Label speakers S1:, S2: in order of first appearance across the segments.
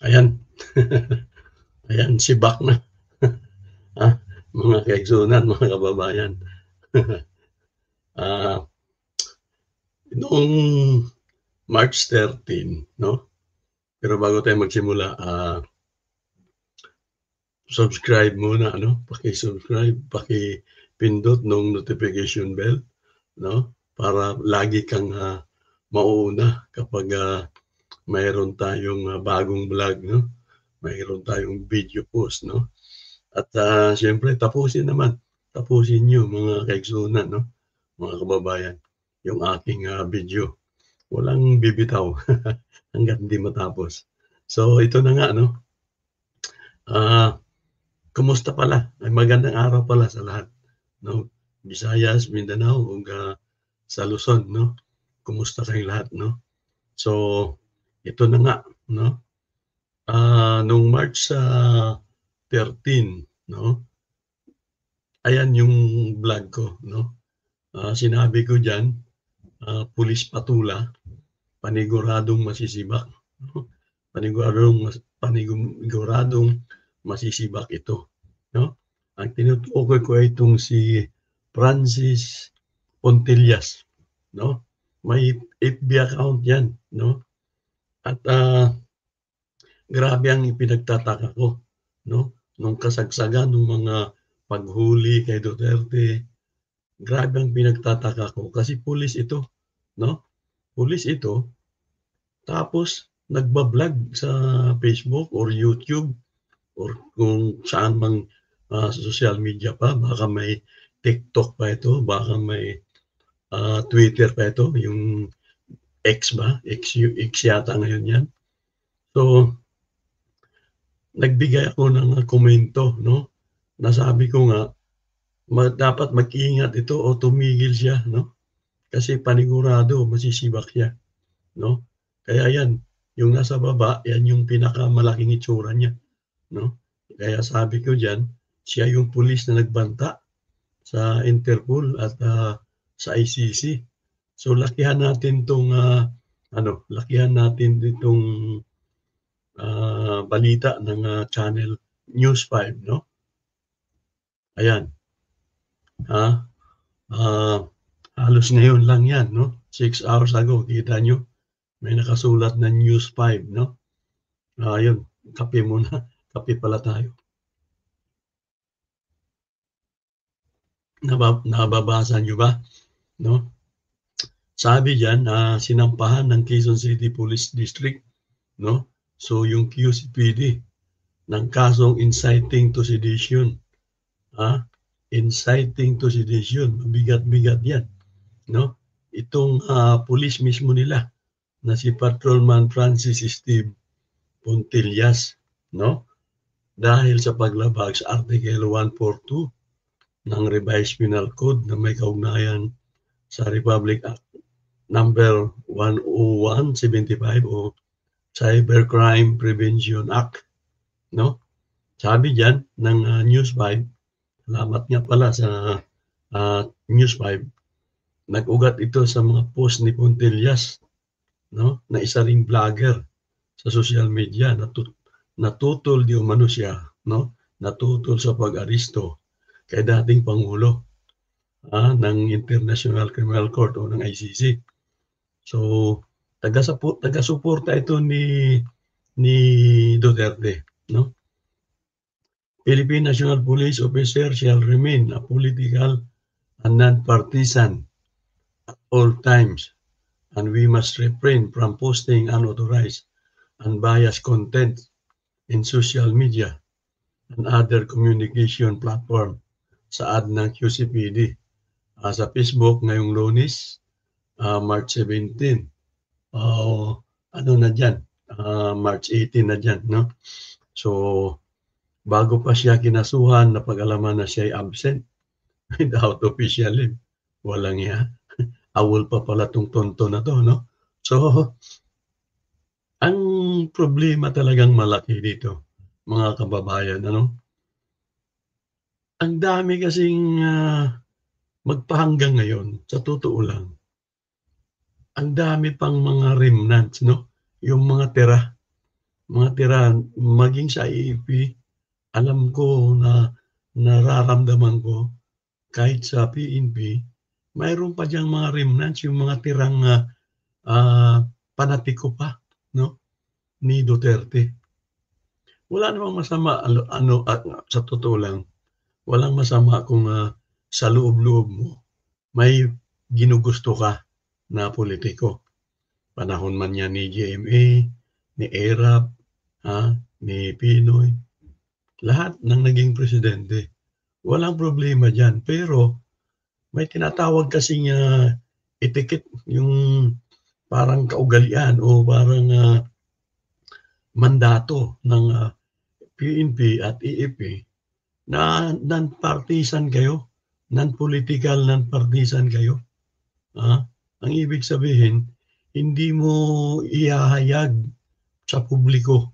S1: Ayan. Ayan, sibak na. Ah, mga kaigsunan, mga kababayan. Ah, noong March 13, 'no? Pero bago tayo magsimula, subscribe muna, ano? Paki-subscribe, paki-pindot nung notification bell, 'no? Para lagi kang, mauuna kapag, mayroon tayong, bagong vlog, 'no? Mayroon tayong video post, 'no? At, siyempre tapusin niyo mga kaigsunan, 'no, mga kababayan, yung aking, video. Walang bibitaw hangga't hindi matapos. So ito na nga 'no, ah, kumusta pala? Ay magandang araw pala sa lahat 'no, Visayas, Mindanao, ug, sa Luzon 'no. Kumusta kayong lahat 'no? So ito na nga 'no, nung March 13 'no, ayan yung vlog ko 'no. Sinabi ko diyan, pulis patula, paniguradong masisibak 'no, paniguradong masisibak ito 'no. Ang tinutukoy ko ay itong si Francis Pontillas 'no. May FB account 'yan 'no, at, grabe ang ipinagtataka ko 'no, nung kasagsagan nung mga paghuli kay Duterte. Grabe ang pinagtataka ko kasi pulis ito 'no, pulis ito tapos nagba-vlog sa Facebook or YouTube or kung saan mang, social media pa. Baka may TikTok pa ito, baka may, Twitter pa ito, yung X ba? X yata ngayon 'yan. So, nagbigay ako ng, komento 'no, na sabi ko nga dapat mag-ingat ito o tumigil siya 'no, kasi panigurado masisibak siya 'no. Kaya 'yan, yung nasa baba, 'yan yung pinakamalaking itsura niya 'no. Kaya sabi ko diyan, siya yung pulis na nagbanta sa Interpol at, sa ICC. So lakihan natin 'tong, lakihan natin itong, balita ng, Channel News 5 'no. Ayan, ah, ah, halos ngayon lang 'yan 'no, 6 hours ago, kita niyo may nakasulat na News 5 'no. Yun, kape muna, kape pala tayo. Nababasa niyo ba 'no? Sabi diyan, sinampahan ng Quezon City Police District 'no, so yung QCPD ng kasong inciting to sedition, ah, inciting to sedition, mabigat-bigat 'yan 'no. Itong, pulis mismo nila na si Patrolman Francis Steve Pontillas 'no, dahil sa paglabag sa Article 142 ng Revised Penal Code na may kaugnayan sa Republic Act number 101/75 o Cybercrime Prevention Act 'no. Sabi diyan ng, News 5, salamat nga pala sa, News 5, nag-ugat ito sa mga post ni Pontillas 'no, na isa ring vlogger sa social media. Natutol di umano siya 'no, natutol sa pag-aresto kay dating pangulo, ng International Criminal Court o ng ICC. So, taga-suporta ito ni Duterte 'no. Philippine National Police officer shall remain a political and non-partisan at all times, and we must refrain from posting unauthorized and biased content in social media and other communication platform, saad ng QCPD. Sa Facebook ngayong Lunes, March 17, ano na diyan, March 18 na diyan 'no. So, bago pa siya kinasuhan, napag-alaman na siya ay absent without official leave. Walang iya. Awol pa pala 'tong tonto na 'to 'no. So, ang problema talagang malaki dito, mga kababayan ano, ang dami kasing, magpahanggang ngayon, sa totoo lang, ang dami pang mga remnants 'no, yung mga tira mga tira maging sa AFP, alam ko na nararamdaman ko kahit sa PNP, mayroon pa diyang mga remnants, yung mga tirang, panatiko pa 'no, ni Duterte. Wala namang masama ano at sa totoo lang, walang masama kung, sa loob-loob mo may ginugusto ka na politiko. Panahon man 'yan ni GMA, ni ERAP, ni Pinoy, lahat ng naging presidente. Walang problema diyan, pero may tinatawag kasing, etiquette, yung parang kaugalian o parang, mandato ng, PNP at AFP na non-partisan kayo, non-political, non-partisan kayo. Ang ibig sabihin, hindi mo ihahayag sa publiko,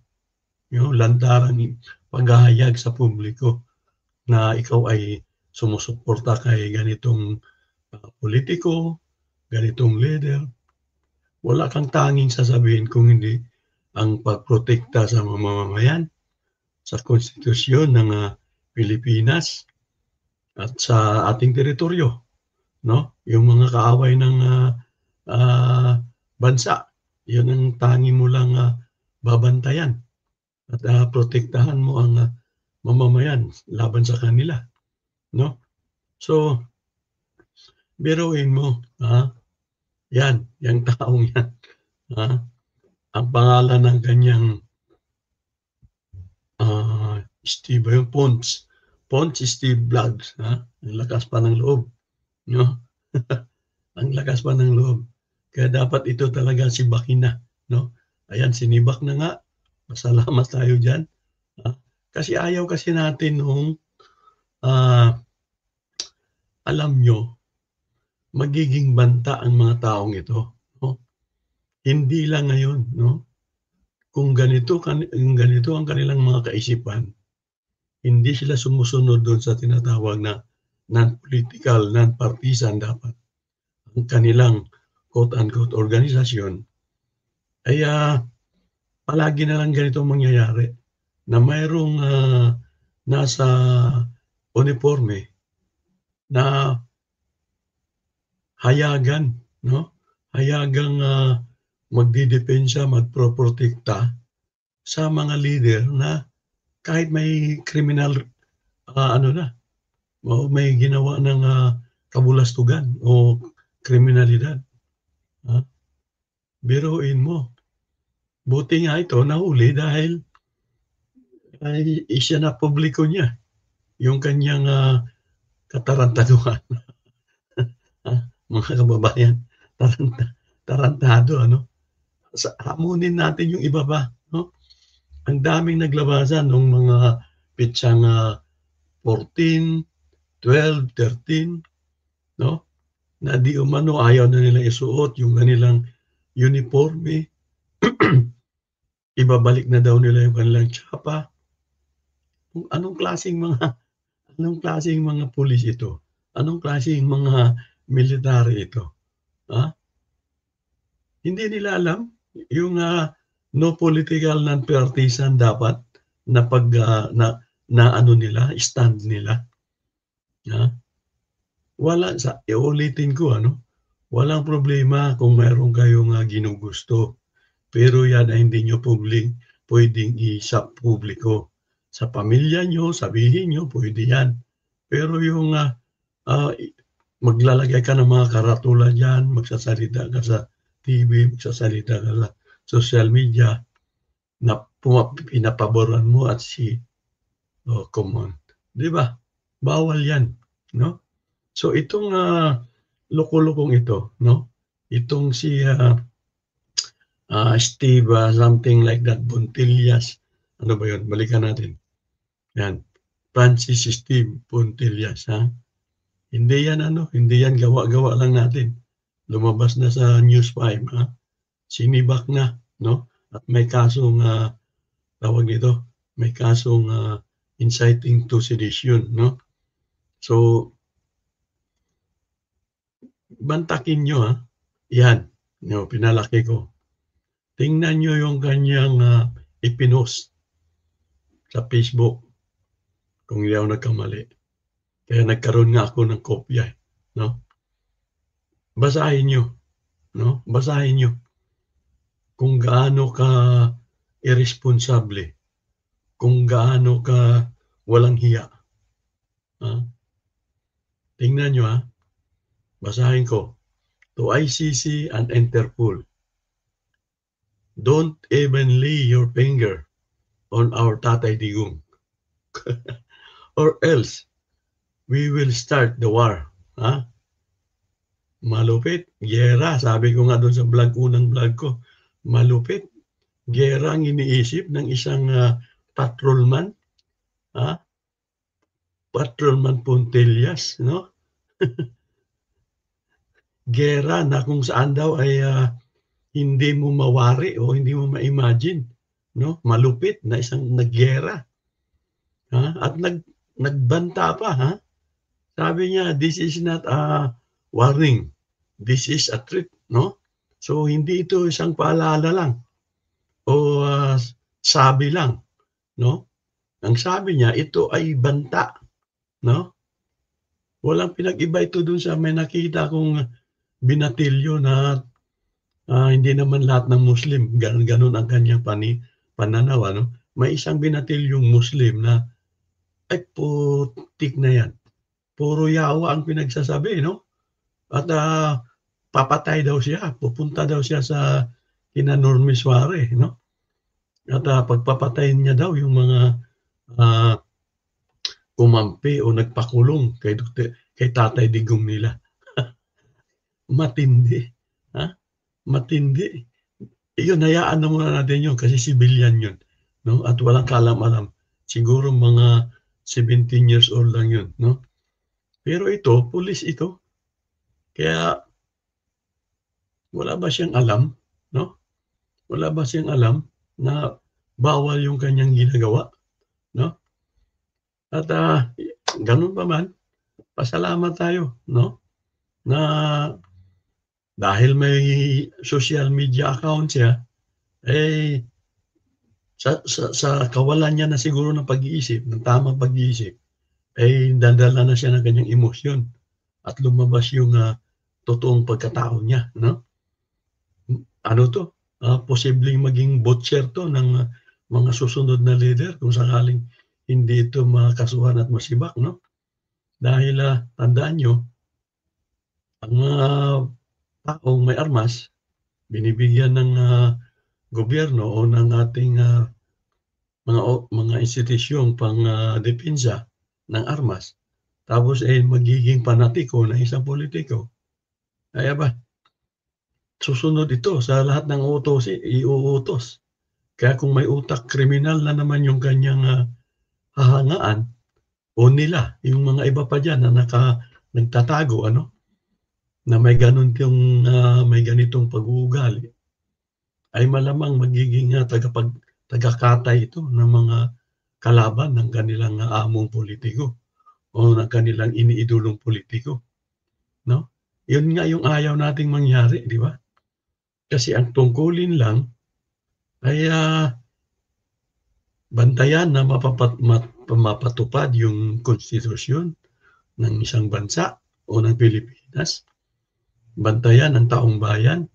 S1: yung lantarang paghahayag sa publiko na ikaw ay sumusuporta kay ganitong, politiko, ganitong leader. Wala kang tanging sasabihin kung hindi ang pagprotekta sa mamamayan, sa konstitusyon ng, Pilipinas at sa ating teritoryo, 'no? Yung mga kaaway ng, bansa, yun ang tanging mo lang, babantayan at, protektahan mo ang, mamamayan laban sa kanila, 'no? So, biruin mo, 'yan, yang taong 'yan, ang pangalan ng kanyang, Steve ba yun, Ponce Steve Vlogs, ang lakas pa ng loob, 'no? Ang lakas pa ng loob. Kaya dapat ito talaga sibakin na, 'no? Ayan, sinibak na nga, pasalamat tayo diyan, kasi ayaw kasi natin nung, alam niyo, magiging banta ang mga taong ito, 'no? Hindi lang ngayon, 'no? Kung ganito ang kanilang mga kaisipan, hindi sila sumusunod dun sa tinatawag na non-political, non-partisan dapat ang kanilang quote unquote organisasyon, ay palagi na lang ganitong mangyayari na mayroong nasa uniforme na hayagan, 'no? Hayagang magdidepensa, magpoprotekta sa mga leader na kahit may kriminal, ano na, o may ginawa ng, kabulastugan o kriminalidad, ha? Biruin mo, buti nga ito nahuli dahil ay isinapubliko niya yung kanyang, katarantaduhan, mga kababayan, tarantado ano? Hamunin natin yung iba pa, 'no? Ang daming naglabasan nung mga pitsang, 14, 12, 13, 'no? Na di umano ayaw na nilang isuot yung kanilang uniforme, ibabalik na daw nila yung kanilang tsapa. Kung anong klaseng mga pulis ito? Anong klaseng mga military ito? Ha? Hindi nila alam yung, no political, non-partisan dapat na pag, na ano nila, stand nila, ha? Wala sa uulitin ko ano, walang problema kung mayroon kayong, ginugusto, pero yan ay hindi niyo puwedeng isapubliko. Sa pamilya niyo, sabihin niyo puwede yan. Pero yung, ah, maglalagay ka ng mga karatula diyan, magsasalita ka sa TV, magsasalita ka sa social media na pinapaboran mo at oh, come on, 'di ba? Bawal 'yan, 'no? So itong, loko-lokong ito, 'no, itong si, Steve, something like that, Bontillas, ano ba 'yun, balikan natin, 'yan, Francis Steve Bontillas, hindi 'yan ano, hindi 'yan gawa-gawa lang natin. Lumabas na sa News 5, sinibak na, 'no, at may kasong, tawag nito, may kasong, inciting to sedition, 'no. So, bantakin niyo, 'yan, 'no, pinalaki ko. Tingnan niyo yung kanyang, ipinost sa Facebook kung hindi ako nagkamali. Kaya nagkaroon nga ako ng kopya, no? Basahin niyo, no? Basahin niyo kung gaano ka irresponsable, kung gaano ka walang hiya. Tingnan niyo, basahin ko. To ICC and Interpol, don't even lay your finger on our Tatay Digong. Or else, we will start the war. Malupit, giyera. Sabi ko nga doon sa unang vlog ko, malupit. Giyera ang iniisip ng isang patrolman. Patrolman Puntillas, no? Giyera na kung saan daw ay hindi mo mawari o hindi mo ma-imagine, no? Malupit na isang nagyera. At nagbanta pa, Sabi niya, this is not a warning. This is a threat, no? So hindi ito isang paalala lang o sabi lang, no? Ang sabi niya, ito ay banta, no? Walang pinag-iba ito dun sa may nakita kong binatilyo na hindi naman lahat ng Muslim, ganun ang kanyang pananaw, ano? May isang binatilyong Muslim na, ay putik na yan. Puro yawa ang pinagsasabi, no? At papatay daw siya, pupunta daw siya sa kina Normis Suarez, no? At pagpapatayin niya daw yung mga kumampi o nagpakulong kay Tatay Digong nila. Matindi. Matindi. Iyon, hayaan na muna natin yun kasi civilian yun. No? At walang kalam-alam. Siguro mga 17 years old lang yun. No? Pero ito, pulis ito. Kaya wala ba siyang alam? No? Wala ba siyang alam na bawal yung kanyang ginagawa? No? At ganun pa man, pasalamat tayo, no? Na dahil may social media account siya, sa kawalan niya na siguro ng pag-iisip, ng tamang pag-iisip, dadala na siya ng kanyang emosyon at lumabas yung totoong pagkatao niya, no? Ano to? Posibleng maging butcher to ng mga susunod na leader kung sakaling hindi ito makasuhan at masibak, no? Dahil tandaan nyo, ang mga taong may armas, binibigyan ng gobyerno o ng ating mga institusyong pang-depensa ng armas, tapos magiging panatiko ng isang politiko. Kaya ba, susunod ito sa lahat ng iuutos. Kaya kung may utak kriminal na naman yung kanyang hahangaan, o nila, yung mga iba pa dyan na nagtatago, ano? Na may ganitong pag-uugali, ay malamang magiging tagakatay ito ng mga kalaban ng kanilang among politiko o ng kanilang iniidolong politiko. No? Yun nga yung ayaw nating mangyari, di ba? Kasi ang tungkulin lang ay bantayan na mapatupad yung konstitusyon ng isang bansa o ng Pilipinas. Bantayan ang taong bayan,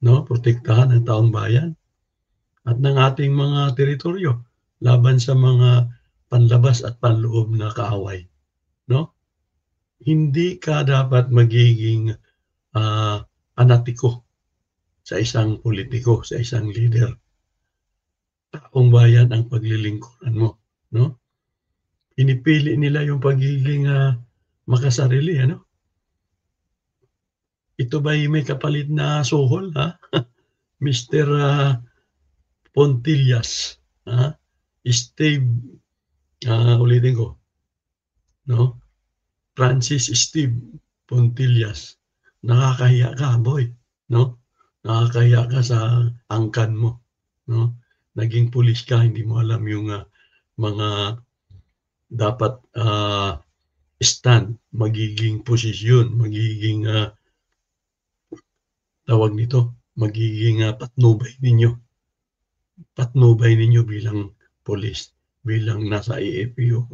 S1: no? Protektahan ang taong bayan at ng ating mga teritoryo laban sa mga panlabas at panloob na kaaway, no? Hindi ka dapat magiging anatiko sa isang politiko, sa isang leader. Taong bayan ang paglilingkuran mo, no? Pinipili nila yung pagiging makasarili, ano? Ito ba'y may kapalit na suhol, Mr. Pontillas, Steve, ulitin ko, no? Francis Steve Pontillas. Nakakahiya ka, boy, no? Nakakahiya ka sa angkan mo, no? Naging pulis ka, hindi mo alam yung mga dapat stand, magiging posisyon, magiging tawag nito, magiging patnubay ninyo. patnubay ninyo bilang police, bilang nasa AFP o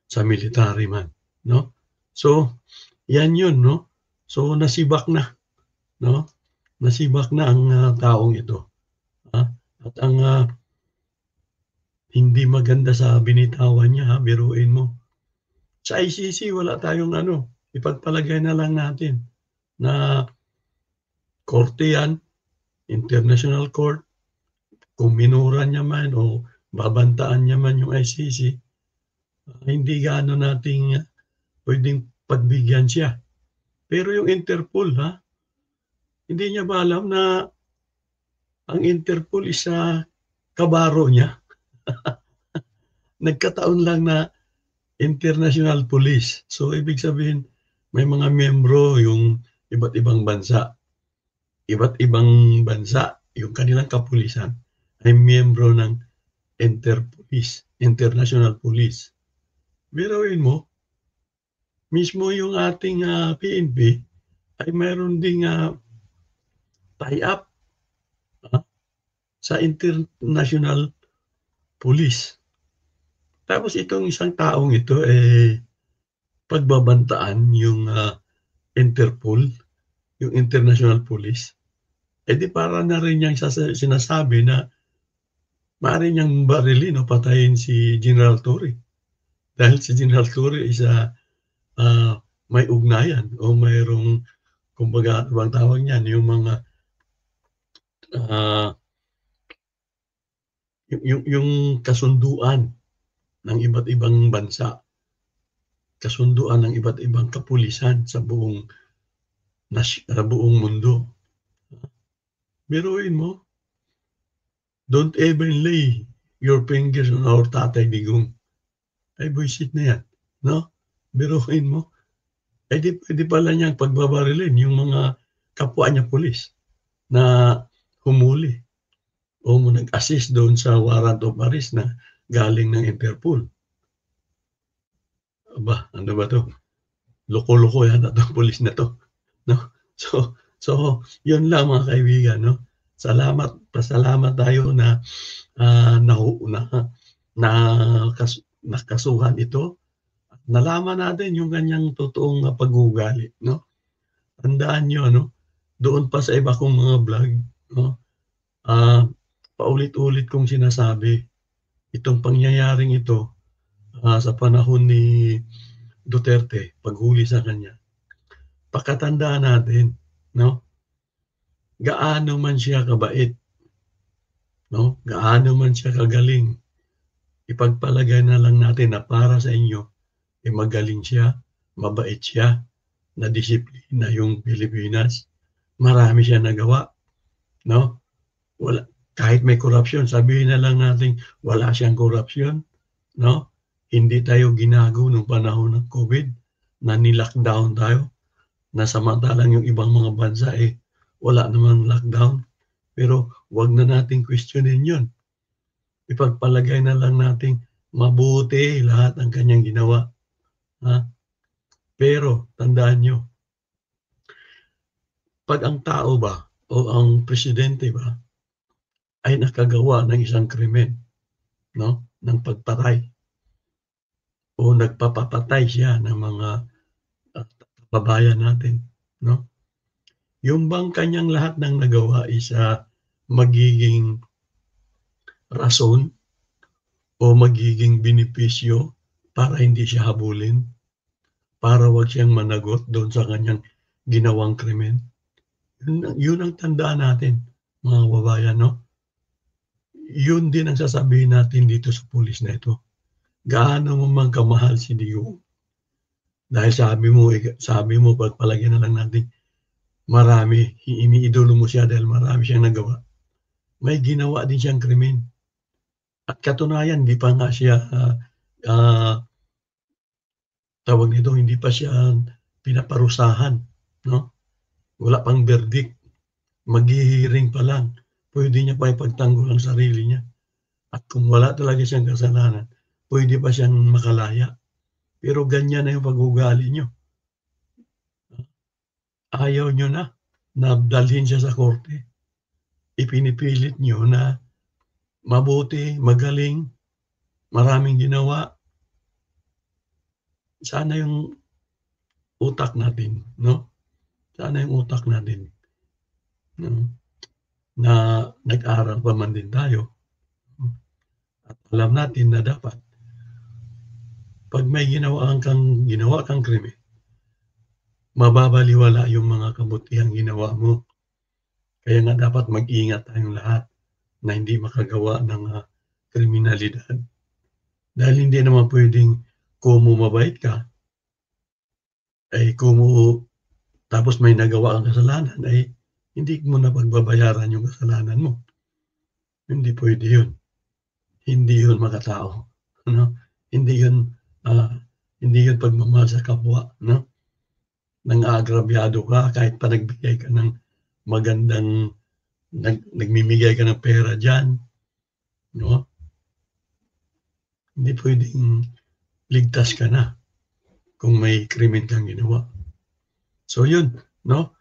S1: sa military man, no? So, yan yun, no? So, nasibak na, no? Nasibak na ang taong ito. At ang hindi maganda sa binitawan niya, biruin mo. Sa ICC, wala tayong ipagpalagay na lang natin na korte yan, International Court, kung minura niya man o babantaan niya man yung ICC, hindi gaano nating pwedeng pagbigyan siya. Pero yung Interpol, hindi niya ba alam na ang Interpol is kabaro niya? Nagkataon lang na international police. So, ibig sabihin, may mga miyembro yung iba't ibang bansa. Iba't ibang bansa, yung kanilang kapulisan, ay miyembro ng Interpolice, International Police. Biruin mo, mismo yung ating PNP ay mayroon ding tie-up sa International Police. Tapos itong isang taong ito, pagbabantaan yung Interpol, yung International Police, di para na rin niyang sinasabi na maaari niyang barilin o patayin si General Torre. Dahil si General Torre is may ugnayan o mayroong, kumbaga, bang tawag niyan, yung mga yung kasunduan ng iba't ibang bansa, kasunduan ng iba't ibang kapulisan sa buong mundo. Biruin mo, don't even lay your fingers on our Tatay Digong. Ay, buisit na yan, no? Biruin mo, di pwede pala niyang pagbabarilin yung mga kapwa niya pulis na humuli o nag-assist doon sa warrant of arrest na galing ng Interpol. Aba, ano ba to? Loko-loko yata itong pulis na to, no? So, yun lang mga kaibigan, no? Pasalamat tayo na nakasuhan ito. Nalaman natin yung kanyang totoong pag-uugali, no? Tandaan niyo, doon pa sa iba kong mga vlog, no? Paulit-ulit kong sinasabi, itong pangyayaring ito sa panahon ni Duterte, paghuli sa kanya, pakatandaan natin, no? Gaano man siya kabait, no? Gaano man siya kagaling, ipagpalagay na lang natin na para sa inyo, magaling siya, mabait siya, na disiplina yung Pilipinas. Marami siya nagawa, no? Kahit may korupsyon, sabihin na lang natin wala siyang korupsyon, no? Hindi tayo ginago nung panahon ng COVID na ni-lockdown tayo, na samantalang yung ibang mga bansa wala namang lockdown. Pero wag na nating questionin yun. Ipagpalagay na lang nating mabuti lahat ang kanyang ginawa. Pero tandaan nyo, pag ang tao ba o ang presidente ba ay nakagawa ng isang krimen, no? Ng pagpatay o nagpapapatay siya ng mga kababayan natin, no? Yung bang kanyang lahat ng nagawa is magiging rason o magiging benepisyo para hindi siya habulin, para wag siyang managot doon sa kanyang ginawang krimen? Yun ang tandaan natin, mga kababayan, no? Yun din ang sasabihin natin dito sa pulis na ito. Gaano mo man kamahal si Digong? Dahil sabi mo, pagpalagyan na lang natin, marami, iniidolo mo siya dahil marami siyang nagawa. May ginawa din siyang krimen. At katunayan, hindi pa nga siya, tawag nito, hindi pa siya pinaparusahan, no? Wala pang verdict. Maghihiring pa lang. Pwede niya pa ipagtanggol ang sarili niya. At kung wala talaga siyang kasalanan, pwede pa siyang makalaya. Pero ganyan na yung pag-ugali niyo. Ayaw niyo na dalhin siya sa korte. Ipinipilit niyo na mabuti, magaling, maraming ginawa. Sana yung utak natin, no? Sana yung utak natin, no? Na nag-aral pa man din tayo. At alam natin na dapat pag may ginawa kang krimen, mababaliwala yung mga kabutihang ginawa mo. Kaya nga dapat mag-ingat tayong lahat na hindi makagawa ng kriminalidad. Dahil hindi naman pwedeng kung mabait ka, ay tapos may nagawa kang kasalanan, ay hindi mo na pagbabayaran yung kasalanan mo. Hindi pwede yun. Hindi yun makatao. Ano? Hindi yun, ah, hindi yun pagmamahal sa kapwa. No? Nang aagrabyado ka, kahit pa nagbigay ka ng magandang, nagmimigay ka ng pera dyan, no? Hindi pwedeng ligtas ka na kung may krimen kang ginawa. So yun, no?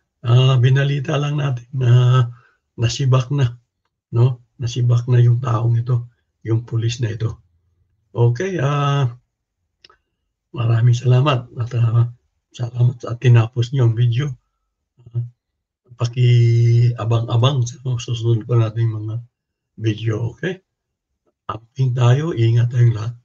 S1: Binalita lang natin na nasibak na, no? Nasibak na yung taong ito, yung pulis na ito. Okay, maraming salamat at salamat sa tinapos niyo ang video. Paki-abang-abang sa susunod pa nating mga video, okay? Updating tayo, ingat tayong lahat.